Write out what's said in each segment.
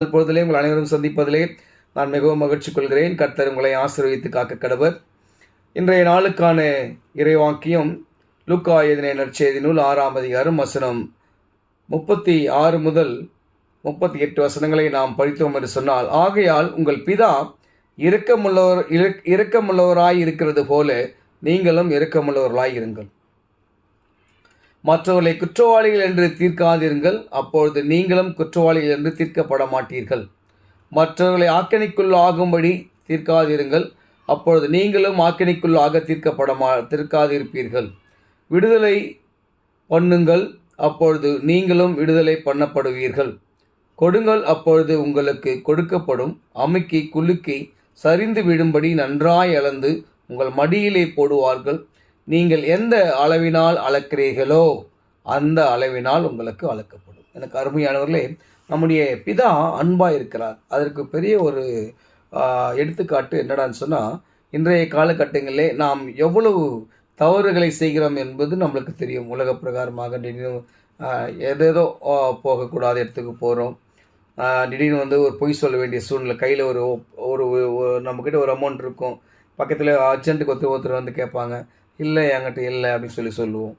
பொழுதிலே உங்கள் அனைவரும் சந்திப்பதிலே நான் மிகவும் மகிழ்ச்சி கொள்கிறேன். கர்த்தர் உங்களை ஆசீர்வதித்து காக்க கடவர். இன்றைய நாளுக்கான இறைவாக்கியம் லூக்கா எழுதின நற்செய்தி நூல் 6ஆம் அதிகாரம் வசனம் 36 முதல் 38 வசனங்களை நாம் படித்தோம் என்று சொன்னால், ஆகையால் உங்கள் பிதா இரக்கமுள்ளவராய் இருக்கிறது போல நீங்களும் இரக்கமுள்ளவர்களாய் இருங்கள். மற்றவர்களை குற்றவாளிகள் என்று தீர்க்காதிருங்கள், அப்பொழுது நீங்களும் குற்றவாளிகள் என்று தீர்க்கப்பட மாட்டீர்கள். மற்றவர்களை ஆக்கினைக்குள்ளாகும்படி தீர்க்காதிருங்கள், அப்பொழுது நீங்களும் ஆக்கினைக்குள்ளாக தீர்க்காதிருப்பீர்கள். விடுதலை பண்ணுங்கள், அப்பொழுது நீங்களும் விடுதலை பண்ணப்படுவீர்கள். கொடுங்கள், அப்பொழுது உங்களுக்கு கொடுக்கப்படும். அமுக்கி குலுக்கி சரிந்து விடும்படி நன்றாய் அளந்து உங்கள் மடியிலே போடுவார்கள். நீங்கள் எந்த அளவினால் அளக்கிறீர்களோ அந்த அளவினால் உங்களுக்கு அளக்கப்படும். எனக்கு அருமையானவர்களே, நம்முடைய பிதா அன்பாக இருக்கிறார். அதற்கு பெரிய ஒரு எடுத்துக்காட்டு என்னடான்னு சொன்னால், இன்றைய காலகட்டங்களிலே நாம் எவ்வளவு தவறுகளை செய்கிறோம் என்பது நம்மளுக்கு தெரியும். உலக பிரகாரமாக திடீர்னு ஏதேதோ போகக்கூடாத இடத்துக்கு போகிறோம். திடீர்னு ஒரு பொய் சொல்ல வேண்டிய சூழ்நிலை. கையில் ஒரு ஒரு நம்மக்கிட்ட ஒரு அமௌண்ட் இருக்கும், பக்கத்தில் அர்ஜென்ட்டுக்கு ஒருத்தர் வந்து கேட்பாங்க, இல்லை என்கிட்ட இல்லை அப்படின்னு சொல்லுவோம்.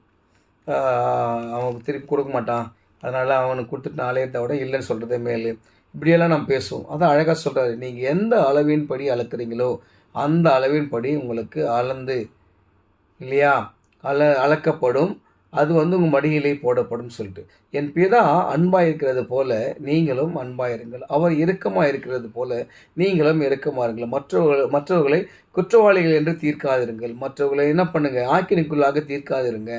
அவனுக்கு திருப்பி கொடுக்க மாட்டான், அதனால் அவனுக்கு கொடுத்துட்டு நாளையத்தை விட இல்லைன்னு சொல்கிறதே மேலே. இப்படியெல்லாம் நாம் பேசுவோம். அதான் அழகாக சொல்கிறாரு, நீங்கள் எந்த அளவின் படி அளக்குறீங்களோ அந்த அளவின் படி உங்களுக்கு அளந்து இல்லையா அளக்கப்படும். அது உங்கள் மடியிலே போடப்படும் சொல்லிட்டு, என் பிதா அன்பாக இருக்கிறது போல நீங்களும் அன்பாக இருங்கள். அவர் இரக்கமாக இருக்கிறது போல நீங்களும் இரக்கமாக இருங்கள். மற்றவர்களை குற்றவாளிகள் என்று தீர்க்காதிருங்கள். மற்றவர்களை என்ன பண்ணுங்க, ஆக்கினைக்குள்ளாக தீர்க்காதிருங்க.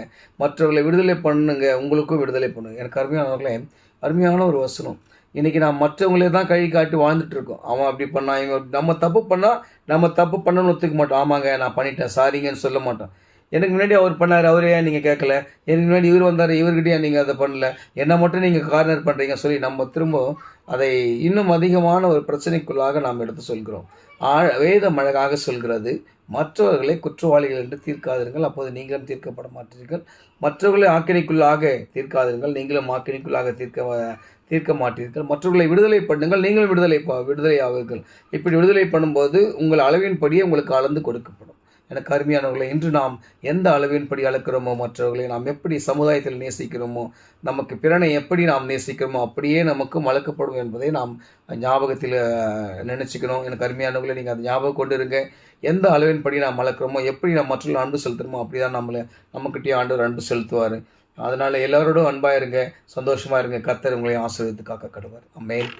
மற்றவர்களை விடுதலை பண்ணுங்க, உங்களுக்கும் விடுதலை பண்ணுங்க. எனக்கு அருமையானவர்களே, அருமையான ஒரு வசனம். இன்றைக்கி நான் மற்றவங்களே தான் கை காட்டி வாழ்ந்துட்டுருக்கோம். அவன் அப்படி பண்ணான், இவன் நம்ம தப்பு பண்ணணும்னு ஒத்துக்க மாட்டோம். ஆமாங்க நான் பண்ணிட்டேன் சாரிங்கன்னு சொல்ல மாட்டோம். எனக்கு முன்னாடி அவர் பண்ணார், அவரே நீங்கள் கேட்கல, எனக்கு முன்னாடி இவர் வந்தார், இவர்கிட்டயே நீங்கள் அதை பண்ணல, என்னை மட்டும் நீங்கள் கார்னர் பண்ணுறீங்க சொல்லி நம்ம திரும்ப அதை இன்னும் அதிகமான ஒரு பிரச்சனைக்குள்ளாக நாம் எடுத்து சொல்கிறோம். வேதம் அழகாக சொல்கிறது, மற்றவர்களை குற்றவாளிகள் என்று தீர்க்காதிருங்கள், அப்போது நீங்களும் தீர்க்கப்பட மாட்டீர்கள். மற்றவர்களை ஆக்கினைக்குள்ளாக தீர்க்காதிருங்கள், நீங்களும் ஆக்கினைக்குள்ளாக தீர்க்க மாட்டீர்கள். மற்றவர்களை விடுதலை பண்ணுங்கள், நீங்களும் விடுதலை ஆவீர்கள். இப்படி விடுதலை பண்ணும்போது உங்கள் அளவின்படியே உங்களுக்கு அளந்து கொடுக்கப்படும். எனக்கு அருமையானவர்களை, இன்று நாம் எந்த அளவின்படி அளக்கிறோமோ, மற்றவர்களை நாம் எப்படி சமுதாயத்தில் நேசிக்கிறோமோ, நமக்கு பிறனை எப்படி நாம் நேசிக்கிறோமோ அப்படியே நமக்கும் அளக்கப்படும் என்பதை நாம் ஞாபகத்தில் நினச்சிக்கணும். எனக்கு அருமையானவர்களை, நீங்கள் அதை ஞாபகம் கொண்டு இருங்க. எந்த அளவின்படி நாம் அளக்கிறோமோ, எப்படி நாம் மற்றவர்கள் அன்பு செலுத்துகிறோமோ அப்படி தான் நம்மக்கிட்டே ஆண்டவர் அன்பு செலுத்துவார். அதனால் எல்லோரோடும் அன்பாக இருங்க, சந்தோஷமாக இருங்க. கர்த்தர் உங்களை ஆசீர்வதித்து காக்க கடவுள். ஆமென்.